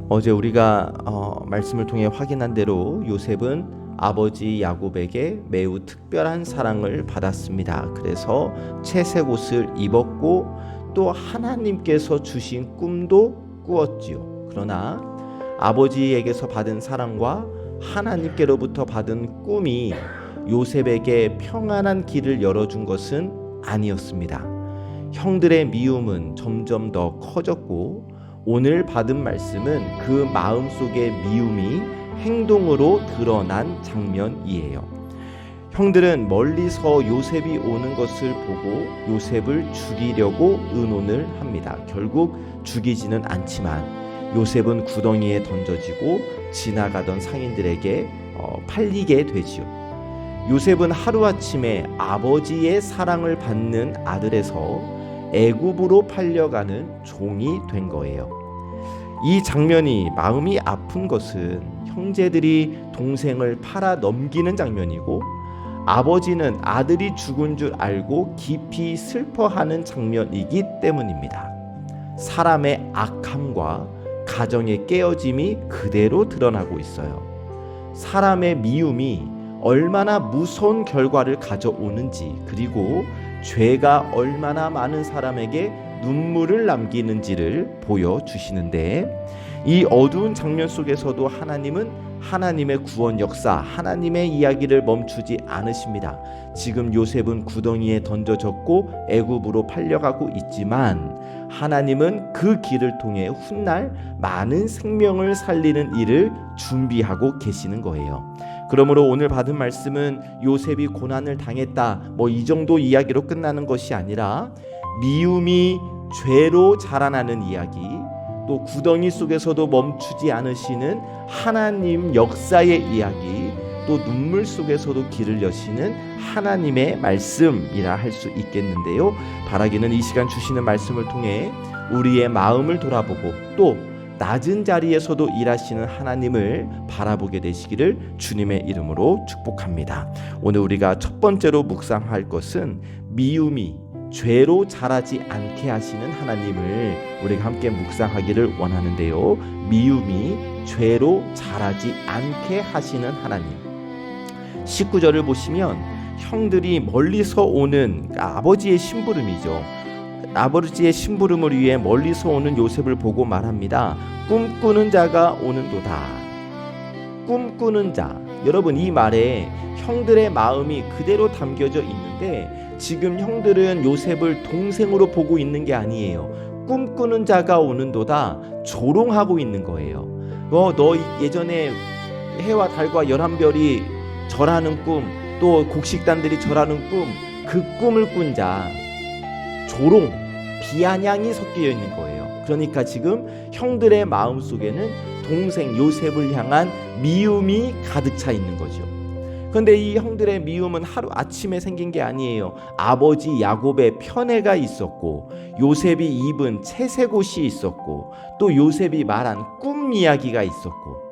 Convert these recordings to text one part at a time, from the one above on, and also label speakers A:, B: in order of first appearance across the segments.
A: 어제 우리가 말씀을 통해 확인한 대로 요셉은 아버지 야곱에게 매우 특별한 사랑을 받았습니다. 그래서 채색 옷을 입었고 또 하나님께서 주신 꿈도 꾸었지요. 그러나 아버지에게서 받은 사랑과 하나님께로부터 받은 꿈이 요셉에게 평안한 길을 열어준 것은 아니었습니다. 형들의 미움은 점점 더 커졌고 오늘 받은 말씀은 그 마음속의 미움이 행동으로 드러난 장면이에요. 형들은 멀리서 요셉이 오는 것을 보고 요셉을 죽이려고 의논을 합니다. 결국 죽이지는 않지만 요셉은 구덩이에 던져지고 지나가던 상인들에게 팔리게 되지요. 요셉은 하루아침에 아버지의 사랑을 받는 아들에서 애굽으로 팔려가는 종이 된 거예요. 이 장면이 마음이 아픈 것은 형제들이 동생을 팔아 넘기는 장면이고 아버지는 아들이 죽은 줄 알고 깊이 슬퍼하는 장면이기 때문입니다. 사람의 악함과 가정의 깨어짐이 그대로 드러나고 있어요. 사람의 미움이 얼마나 무서운 결과를 가져오는지, 그리고 죄가 얼마나 많은 사람에게 눈물을 남기는지를 보여주시는데, 이 어두운 장면 속에서도 하나님은 하나님의 구원 역사, 하나님의 이야기를 멈추지 않으십니다. 지금 요셉은 구덩이에 던져졌고 애굽으로 팔려가고 있지만 하나님은 그 길을 통해 훗날 많은 생명을 살리는 일을 준비하고 계시는 거예요. 그러므로 오늘 받은 말씀은 요셉이 고난을 당했다, 이 정도 이야기로 끝나는 것이 아니라 미움이 죄로 자라나는 이야기, 또 구덩이 속에서도 멈추지 않으시는 하나님 역사의 이야기, 또 눈물 속에서도 길을 여시는 하나님의 말씀이라 할 수 있겠는데요. 바라기는 이 시간 주시는 말씀을 통해 우리의 마음을 돌아보고 또 낮은 자리에서도 일하시는 하나님을 바라보게 되시기를 주님의 이름으로 축복합니다. 오늘 우리가 첫 번째로 묵상할 것은 미움이 죄로 자라지 않게 하시는 하나님을 우리가 함께 묵상하기를 원하는데요. 미움이 죄로 자라지 않게 하시는 하나님. 19절을 보시면 형들이 멀리서 오는 아버지의 심부름이죠. 아버지의 심부름을 위해 멀리서 오는 요셉을 보고 말합니다. 꿈꾸는 자가 오는도다. 꿈꾸는 자. 여러분, 이 말에 형들의 마음이 그대로 담겨져 있는데 지금 형들은 요셉을 동생으로 보고 있는 게 아니에요. 꿈꾸는 자가 오는도다. 조롱하고 있는 거예요. 너 예전에 해와 달과 11별이 절하는 꿈, 또 곡식단들이 절하는 꿈, 그 꿈을 꾼 자. 조롱, 비아냥이 섞여 있는 거예요. 그러니까 지금 형들의 마음 속에는 동생 요셉을 향한 미움이 가득 차 있는 거죠. 그런데 이 형들의 미움은 하루 아침에 생긴 게 아니에요. 아버지 야곱의 편애가 있었고, 요셉이 입은 채색 옷이 있었고, 또 요셉이 말한 꿈 이야기가 있었고,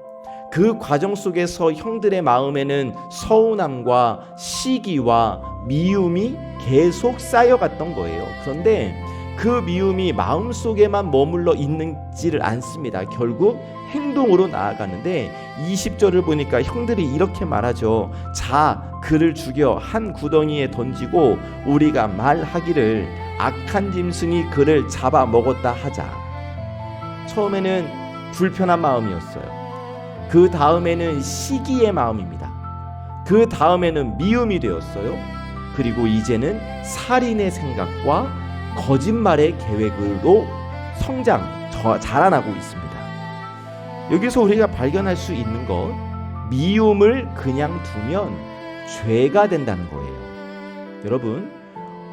A: 그 과정 속에서 형들의 마음에는 서운함과 시기와 미움이 계속 쌓여갔던 거예요. 그런데 그 미움이 마음속에만 머물러 있지를 않습니다. 결국 행동으로 나아가는데 20절을 보니까 형들이 이렇게 말하죠. 자, 그를 죽여 한 구덩이에 던지고 우리가 말하기를 악한 짐승이 그를 잡아먹었다 하자. 처음에는 불편한 마음이었어요. 그 다음에는 시기의 마음입니다. 그 다음에는 미움이 되었어요. 그리고 이제는 살인의 생각과 거짓말의 계획으로 자라나고 있습니다. 여기서 우리가 발견할 수 있는 것, 미움을 그냥 두면 죄가 된다는 거예요. 여러분,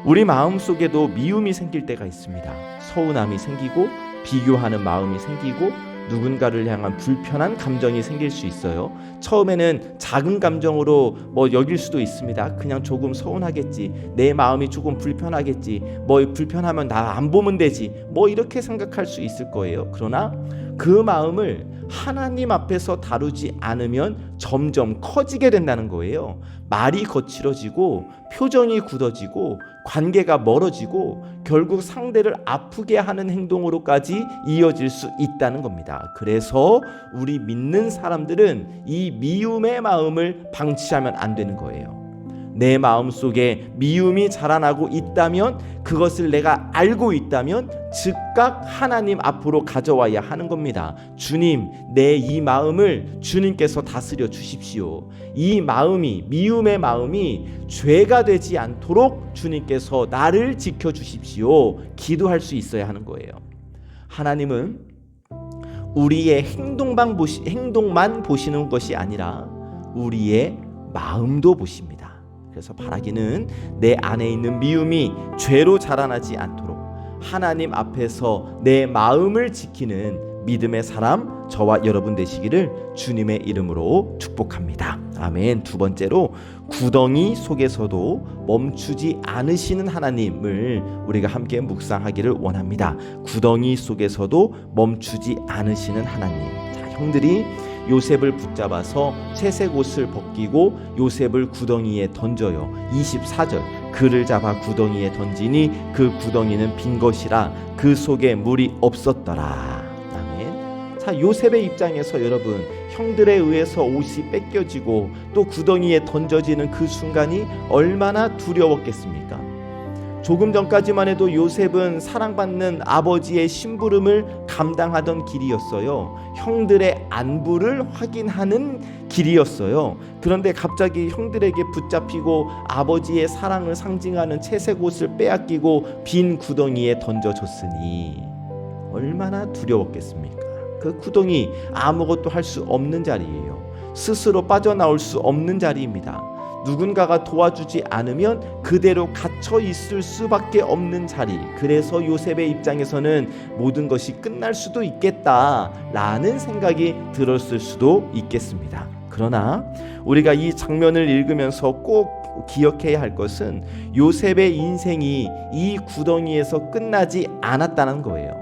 A: 우리 마음속에도 미움이 생길 때가 있습니다. 서운함이 생기고 비교하는 마음이 생기고 누군가를 향한 불편한 감정이 생길 수 있어요. 처음에는 작은 감정으로 여길 수도 있습니다. 그냥 조금 서운하겠지, 내 마음이 조금 불편하겠지, 불편하면 나 안 보면 되지, 이렇게 생각할 수 있을 거예요. 그러나 그 마음을 하나님 앞에서 다루지 않으면 점점 커지게 된다는 거예요. 말이 거칠어지고 표정이 굳어지고 관계가 멀어지고 결국 상대를 아프게 하는 행동으로까지 이어질 수 있다는 겁니다. 그래서 우리 믿는 사람들은 이 미움의 마음을 방치하면 안 되는 거예요. 내 마음속에 미움이 자라나고 있다면, 그것을 내가 알고 있다면 즉각 하나님 앞으로 가져와야 하는 겁니다. 주님, 내 이 마음을 주님께서 다스려 주십시오. 이 마음이, 미움의 마음이 죄가 되지 않도록 주님께서 나를 지켜주십시오. 기도할 수 있어야 하는 거예요. 하나님은 우리의 행동만 보시는 것이 아니라 우리의 마음도 보십니다. 그래서 바라기는 내 안에 있는 미움이 죄로 자라나지 않도록 하나님 앞에서 내 마음을 지키는 믿음의 사람, 저와 여러분 되시기를 주님의 이름으로 축복합니다. 아멘. 두 번째로, 구덩이 속에서도 멈추지 않으시는 하나님을 우리가 함께 묵상하기를 원합니다. 구덩이 속에서도 멈추지 않으시는 하나님. 자, 형들이 요셉을 붙잡아서 채색 옷을 벗기고 요셉을 구덩이에 던져요. 24절, 그를 잡아 구덩이에 던지니 그 구덩이는 빈 것이라 그 속에 물이 없었더라. 아멘. 자, 요셉의 입장에서 여러분, 형들에 의해서 옷이 뺏겨지고 또 구덩이에 던져지는 그 순간이 얼마나 두려웠겠습니까? 조금 전까지만 해도 요셉은 사랑받는 아버지의 심부름을 감당하던 길이었어요. 형들의 안부를 확인하는 길이었어요. 그런데 갑자기 형들에게 붙잡히고 아버지의 사랑을 상징하는 채색 옷을 빼앗기고 빈 구덩이에 던져졌으니 얼마나 두려웠겠습니까? 그 구덩이, 아무것도 할 수 없는 자리예요. 스스로 빠져나올 수 없는 자리입니다. 누군가가 도와주지 않으면 그대로 갇혀 있을 수밖에 없는 자리. 그래서 요셉의 입장에서는 모든 것이 끝날 수도 있겠다라는 생각이 들었을 수도 있겠습니다. 그러나 우리가 이 장면을 읽으면서 꼭 기억해야 할 것은 요셉의 인생이 이 구덩이에서 끝나지 않았다는 거예요.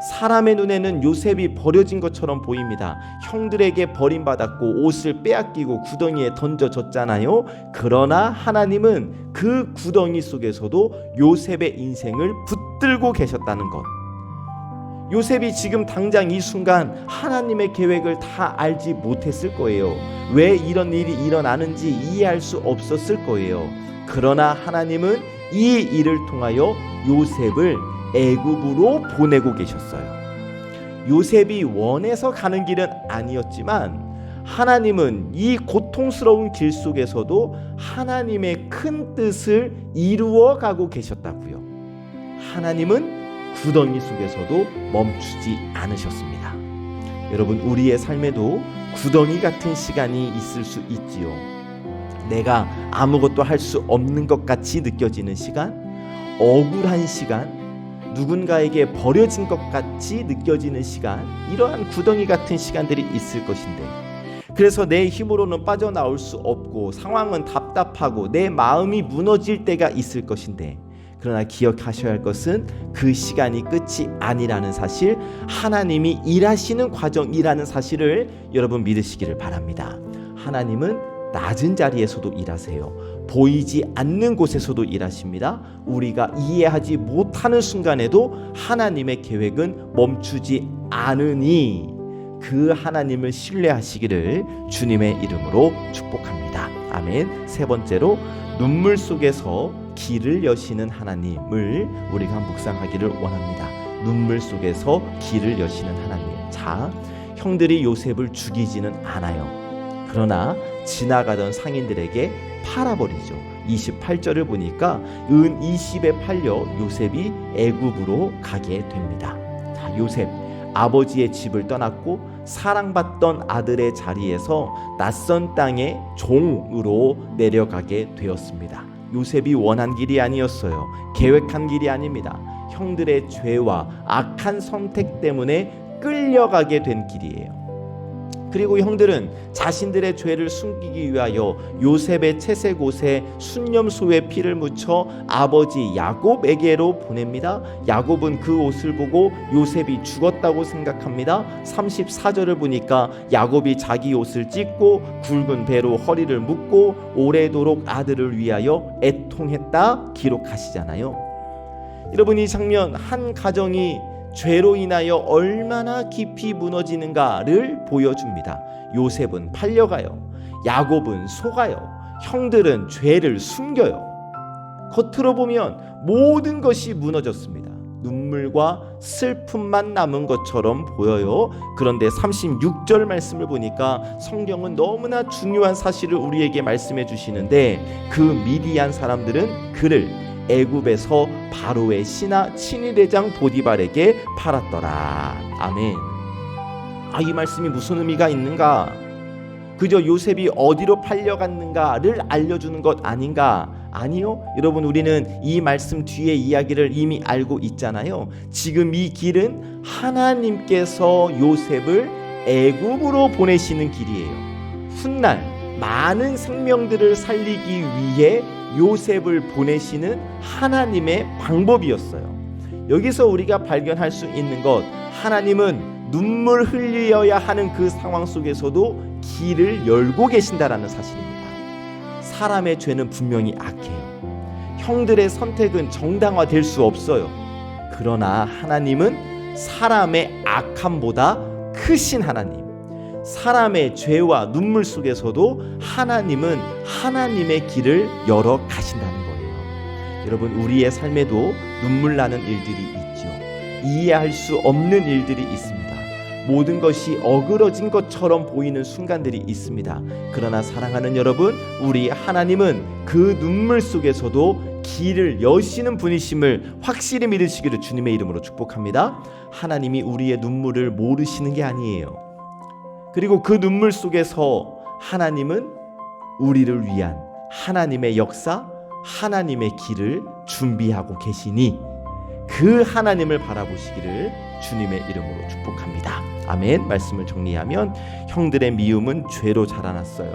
A: 사람의 눈에는 요셉이 버려진 것처럼 보입니다. 형들에게 버림받았고 옷을 빼앗기고 구덩이에 던져졌잖아요. 그러나 하나님은 그 구덩이 속에서도 요셉의 인생을 붙들고 계셨다는 것. 요셉이 지금 당장 이 순간 하나님의 계획을 다 알지 못했을 거예요. 왜 이런 일이 일어나는지 이해할 수 없었을 거예요. 그러나 하나님은 이 일을 통하여 요셉을 애굽으로 보내고 계셨어요. 요셉이 원해서 가는 길은 아니었지만 하나님은 이 고통스러운 길 속에서도 하나님의 큰 뜻을 이루어 가고 계셨다고요. 하나님은 구덩이 속에서도 멈추지 않으셨습니다. 여러분, 우리의 삶에도 구덩이 같은 시간이 있을 수 있지요. 내가 아무것도 할 수 없는 것 같이 느껴지는 시간, 억울한 시간, 누군가에게 버려진 것 같이 느껴지는 시간, 이러한 구덩이 같은 시간들이 있을 것인데, 그래서 내 힘으로는 빠져나올 수 없고 상황은 답답하고 내 마음이 무너질 때가 있을 것인데, 그러나 기억하셔야 할 것은 그 시간이 끝이 아니라는 사실, 하나님이 일하시는 과정이라는 사실을 여러분 믿으시기를 바랍니다. 하나님은 낮은 자리에서도 일하세요. 보이지 않는 곳에서도 일하십니다. 우리가 이해하지 못하는 순간에도 하나님의 계획은 멈추지 않으니 그 하나님을 신뢰하시기를 주님의 이름으로 축복합니다. 아멘. 세 번째로, 눈물 속에서 길을 여시는 하나님을 우리가 묵상하기를 원합니다. 눈물 속에서 길을 여시는 하나님. 자, 형들이 요셉을 죽이지는 않아요. 그러나 지나가던 상인들에게 팔아버리죠. 28절을 보니까 은 20에 팔려 요셉이 애굽으로 가게 됩니다. 자, 요셉, 아버지의 집을 떠났고 사랑받던 아들의 자리에서 낯선 땅의 종으로 내려가게 되었습니다. 요셉이 원한 길이 아니었어요. 계획한 길이 아닙니다. 형들의 죄와 악한 선택 때문에 끌려가게 된 길이에요. 그리고 형들은 자신들의 죄를 숨기기 위하여 요셉의 채색 옷에 순념소의 피를 묻혀 아버지 야곱에게로 보냅니다. 야곱은 그 옷을 보고 요셉이 죽었다고 생각합니다. 34절을 보니까 야곱이 자기 옷을 찢고 굵은 배로 허리를 묶고 오래도록 아들을 위하여 애통했다 기록하시잖아요. 여러분, 이 장면, 한 가정이 죄로 인하여 얼마나 깊이 무너지는가를 보여줍니다. 요셉은 팔려가요. 야곱은 속아요. 형들은 죄를 숨겨요. 겉으로 보면 모든 것이 무너졌습니다. 눈물과 슬픔만 남은 것처럼 보여요. 그런데 36절 말씀을 보니까 성경은 너무나 중요한 사실을 우리에게 말씀해 주시는데, 그 미디안 사람들은 그를 애굽에서 바로의 신하 친위대장 보디발에게 팔았더라. 아멘. 이 말씀이 무슨 의미가 있는가? 그저 요셉이 어디로 팔려갔는가를 알려주는 것 아닌가? 아니요. 여러분, 우리는 이 말씀 뒤에 이야기를 이미 알고 있잖아요. 지금 이 길은 하나님께서 요셉을 애굽으로 보내시는 길이에요. 훗날 많은 생명들을 살리기 위해 요셉을 보내시는 하나님의 방법이었어요. 여기서 우리가 발견할 수 있는 것, 하나님은 눈물 흘려야 하는 그 상황 속에서도 길을 열고 계신다라는 사실입니다. 사람의 죄는 분명히 악해요. 형들의 선택은 정당화될 수 없어요. 그러나 하나님은 사람의 악함보다 크신 하나님, 사람의 죄와 눈물 속에서도 하나님은 하나님의 길을 열어 가신다는 거예요. 여러분, 우리의 삶에도 눈물 나는 일들이 있죠. 이해할 수 없는 일들이 있습니다. 모든 것이 어그러진 것처럼 보이는 순간들이 있습니다. 그러나 사랑하는 여러분, 우리 하나님은 그 눈물 속에서도 길을 여시는 분이심을 확실히 믿으시기를 주님의 이름으로 축복합니다. 하나님이 우리의 눈물을 모르시는 게 아니에요. 그리고 그 눈물 속에서 하나님은 우리를 위한 하나님의 역사, 하나님의 길을 준비하고 계시니 그 하나님을 바라보시기를 주님의 이름으로 축복합니다. 아멘. 말씀을 정리하면, 형들의 미움은 죄로 자라났어요.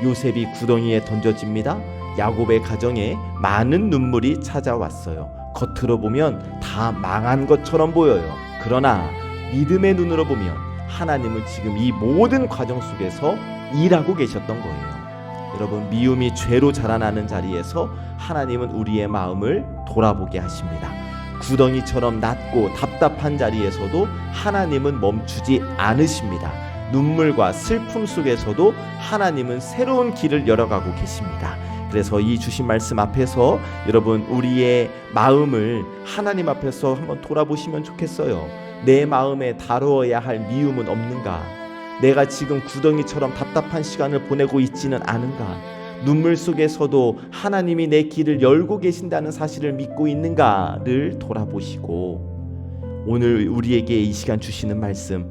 A: 요셉이 구덩이에 던져집니다. 야곱의 가정에 많은 눈물이 찾아왔어요. 겉으로 보면 다 망한 것처럼 보여요. 그러나 믿음의 눈으로 보면 하나님은 지금 이 모든 과정 속에서 일하고 계셨던 거예요. 여러분, 미움이 죄로 자라나는 자리에서 하나님은 우리의 마음을 돌아보게 하십니다. 구덩이처럼 낮고 답답한 자리에서도 하나님은 멈추지 않으십니다. 눈물과 슬픔 속에서도 하나님은 새로운 길을 열어가고 계십니다. 그래서 이 주신 말씀 앞에서 여러분, 우리의 마음을 하나님 앞에서 한번 돌아보시면 좋겠어요. 내 마음에 다루어야 할 미움은 없는가? 내가 지금 구덩이처럼 답답한 시간을 보내고 있지는 않은가? 눈물 속에서도 하나님이 내 길을 열고 계신다는 사실을 믿고 있는가를 돌아보시고, 오늘 우리에게 이 시간 주시는 말씀,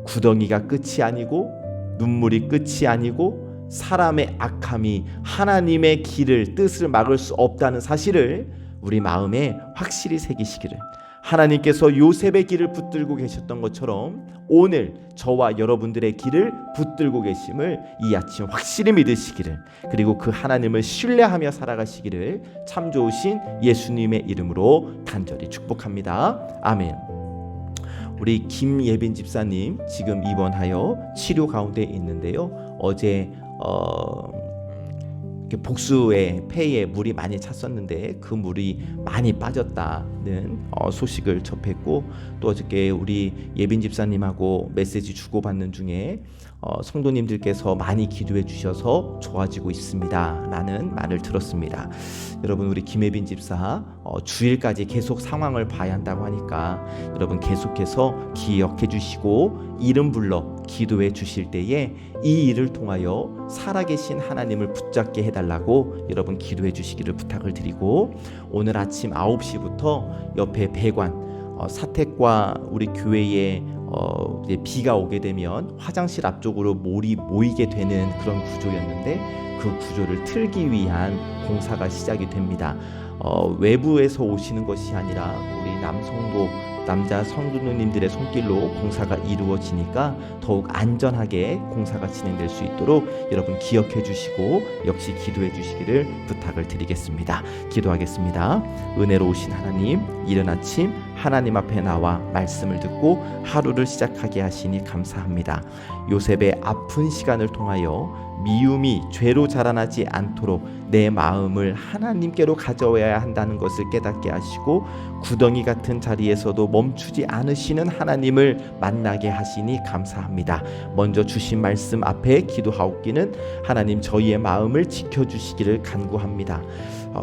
A: 구덩이가 끝이 아니고 눈물이 끝이 아니고 사람의 악함이 하나님의 길을, 뜻을 막을 수 없다는 사실을 우리 마음에 확실히 새기시기를, 하나님께서 요셉의 길을 붙들고 계셨던 것처럼 오늘 저와 여러분들의 길을 붙들고 계심을 이 아침 확실히 믿으시기를, 그리고 그 하나님을 신뢰하며 살아가시기를 참 좋으신 예수님의 이름으로 간절히 축복합니다. 아멘. 우리 김예빈 집사님 지금 입원하여 치료 가운데 있는데요. 어제 복수의 폐에 물이 많이 찼었는데 그 물이 많이 빠졌다는 소식을 접했고, 또 어저께 우리 예빈 집사님하고 메시지 주고받는 중에 성도님들께서 많이 기도해 주셔서 좋아지고 있습니다 라는 말을 들었습니다. 여러분, 우리 김예빈 집사 주일까지 계속 상황을 봐야 한다고 하니까 여러분 계속해서 기억해 주시고 이름 불러 기도해 주실 때에 이 일을 통하여 살아계신 하나님을 붙잡게 해달라고 여러분 기도해 주시기를 부탁을 드리고, 오늘 아침 9시부터 옆에 배관 사택과 우리 교회에 이제 비가 오게 되면 화장실 앞쪽으로 몰이 모이게 되는 그런 구조였는데, 그 구조를 틀기 위한 공사가 시작이 됩니다. 외부에서 오시는 것이 아니라 우리 남자 성도님들의 손길로 공사가 이루어지니까 더욱 안전하게 공사가 진행될 수 있도록 여러분 기억해 주시고 역시 기도해 주시기를 부탁을 드리겠습니다. 기도하겠습니다. 은혜로우신 하나님, 이른 아침 하나님 앞에 나와 말씀을 듣고 하루를 시작하게 하시니 감사합니다. 요셉의 아픈 시간을 통하여 미움이 죄로 자라나지 않도록 내 마음을 하나님께로 가져와야 한다는 것을 깨닫게 하시고 구덩이 같은 자리에서도 멈추지 않으시는 하나님을 만나게 하시니 감사합니다. 먼저 주신 말씀 앞에 기도하옵기는 하나님 저희의 마음을 지켜주시기를 간구합니다.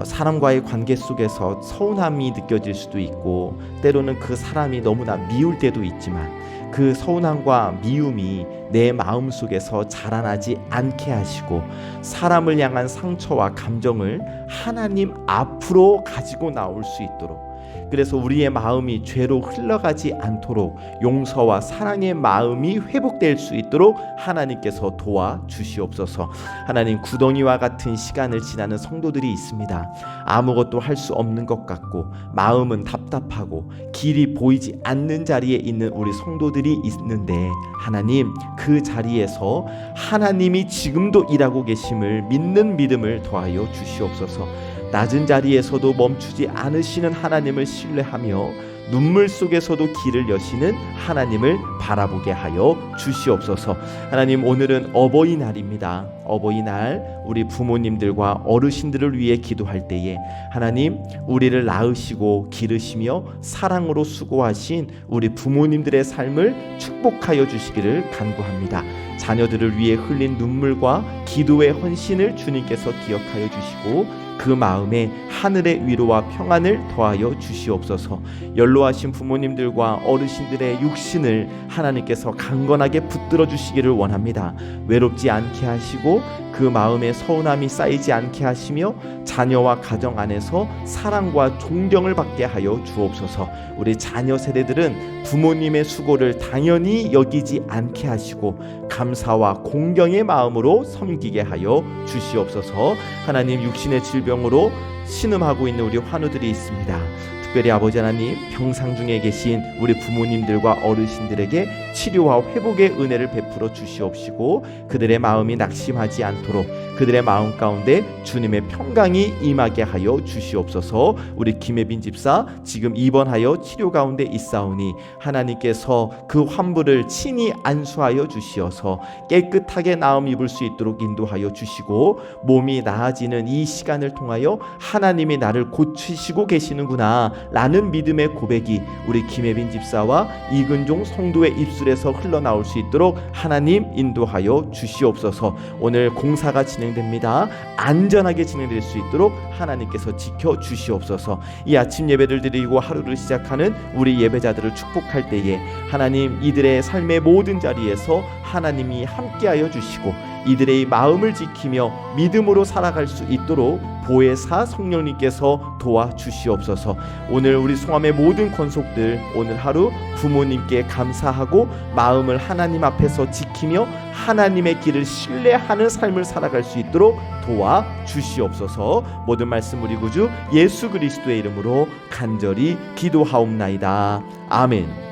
A: 사람과의 관계 속에서 서운함이 느껴질 수도 있고 때로는 그 사람이 너무나 미울 때도 있지만 그 서운함과 미움이 내 마음속에서 자라나지 않게 하시고 사람을 향한 상처와 감정을 하나님 앞으로 가지고 나올 수 있도록, 그래서 우리의 마음이 죄로 흘러가지 않도록 용서와 사랑의 마음이 회복될 수 있도록 하나님께서 도와주시옵소서. 하나님, 구덩이와 같은 시간을 지나는 성도들이 있습니다. 아무것도 할 수 없는 것 같고 마음은 답답하고 길이 보이지 않는 자리에 있는 우리 성도들이 있는데 하나님, 그 자리에서 하나님이 지금도 일하고 계심을 믿는 믿음을 더하여 주시옵소서. 낮은 자리에서도 멈추지 않으시는 하나님을 신뢰하며 눈물 속에서도 길을 여시는 하나님을 바라보게 하여 주시옵소서. 하나님, 오늘은 어버이날입니다. 어버이날 우리 부모님들과 어르신들을 위해 기도할 때에 하나님, 우리를 낳으시고 기르시며 사랑으로 수고하신 우리 부모님들의 삶을 축복하여 주시기를 간구합니다. 자녀들을 위해 흘린 눈물과 기도의 헌신을 주님께서 기억하여 주시고 그 마음에 하늘의 위로와 평안을 더하여 주시옵소서. 연로하신 부모님들과 어르신들의 육신을 하나님께서 강건하게 붙들어 주시기를 원합니다. 외롭지 않게 하시고 그 마음에 서운함이 쌓이지 않게 하시며 자녀와 가정 안에서 사랑과 존경을 받게 하여 주옵소서. 우리 자녀 세대들은 부모님의 수고를 당연히 여기지 않게 하시고 감사와 공경의 마음으로 섬기게 하여 주시옵소서. 하나님, 육신의 질병으로 신음하고 있는 우리 환우들이 있습니다. 특별히 아버지 하나님, 병상 중에 계신 우리 부모님들과 어르신들에게 치료와 회복의 은혜를 베풀어 주시옵시고 그들의 마음이 낙심하지 않도록 그들의 마음 가운데 주님의 평강이 임하게 하여 주시옵소서. 우리 김혜빈 집사 지금 입원하여 치료 가운데 있사오니 하나님께서 그 환부를 친히 안수하여 주시어서 깨끗하게 나음 입을 수 있도록 인도하여 주시고 몸이 나아지는 이 시간을 통하여 하나님이 나를 고치시고 계시는구나 라는 믿음의 고백이 우리 김혜빈 집사와 이근종 성도의 입술에서 흘러나올 수 있도록 하나님 인도하여 주시옵소서. 오늘 공사가 진행됩니다. 안전하게 진행될 수 있도록 하나님께서 지켜주시옵소서. 이 아침 예배를 드리고 하루를 시작하는 우리 예배자들을 축복할 때에 하나님, 이들의 삶의 모든 자리에서 하나님이 함께하여 주시고 이들의 마음을 지키며 믿음으로 살아갈 수 있도록 보혜사 성령님께서 도와주시옵소서. 오늘 우리 송암의 모든 권속들 오늘 하루 부모님께 감사하고 마음을 하나님 앞에서 지키며 하나님의 길을 신뢰하는 삶을 살아갈 수 있도록 도와주시옵소서. 모든 말씀 우리 구주 예수 그리스도의 이름으로 간절히 기도하옵나이다. 아멘.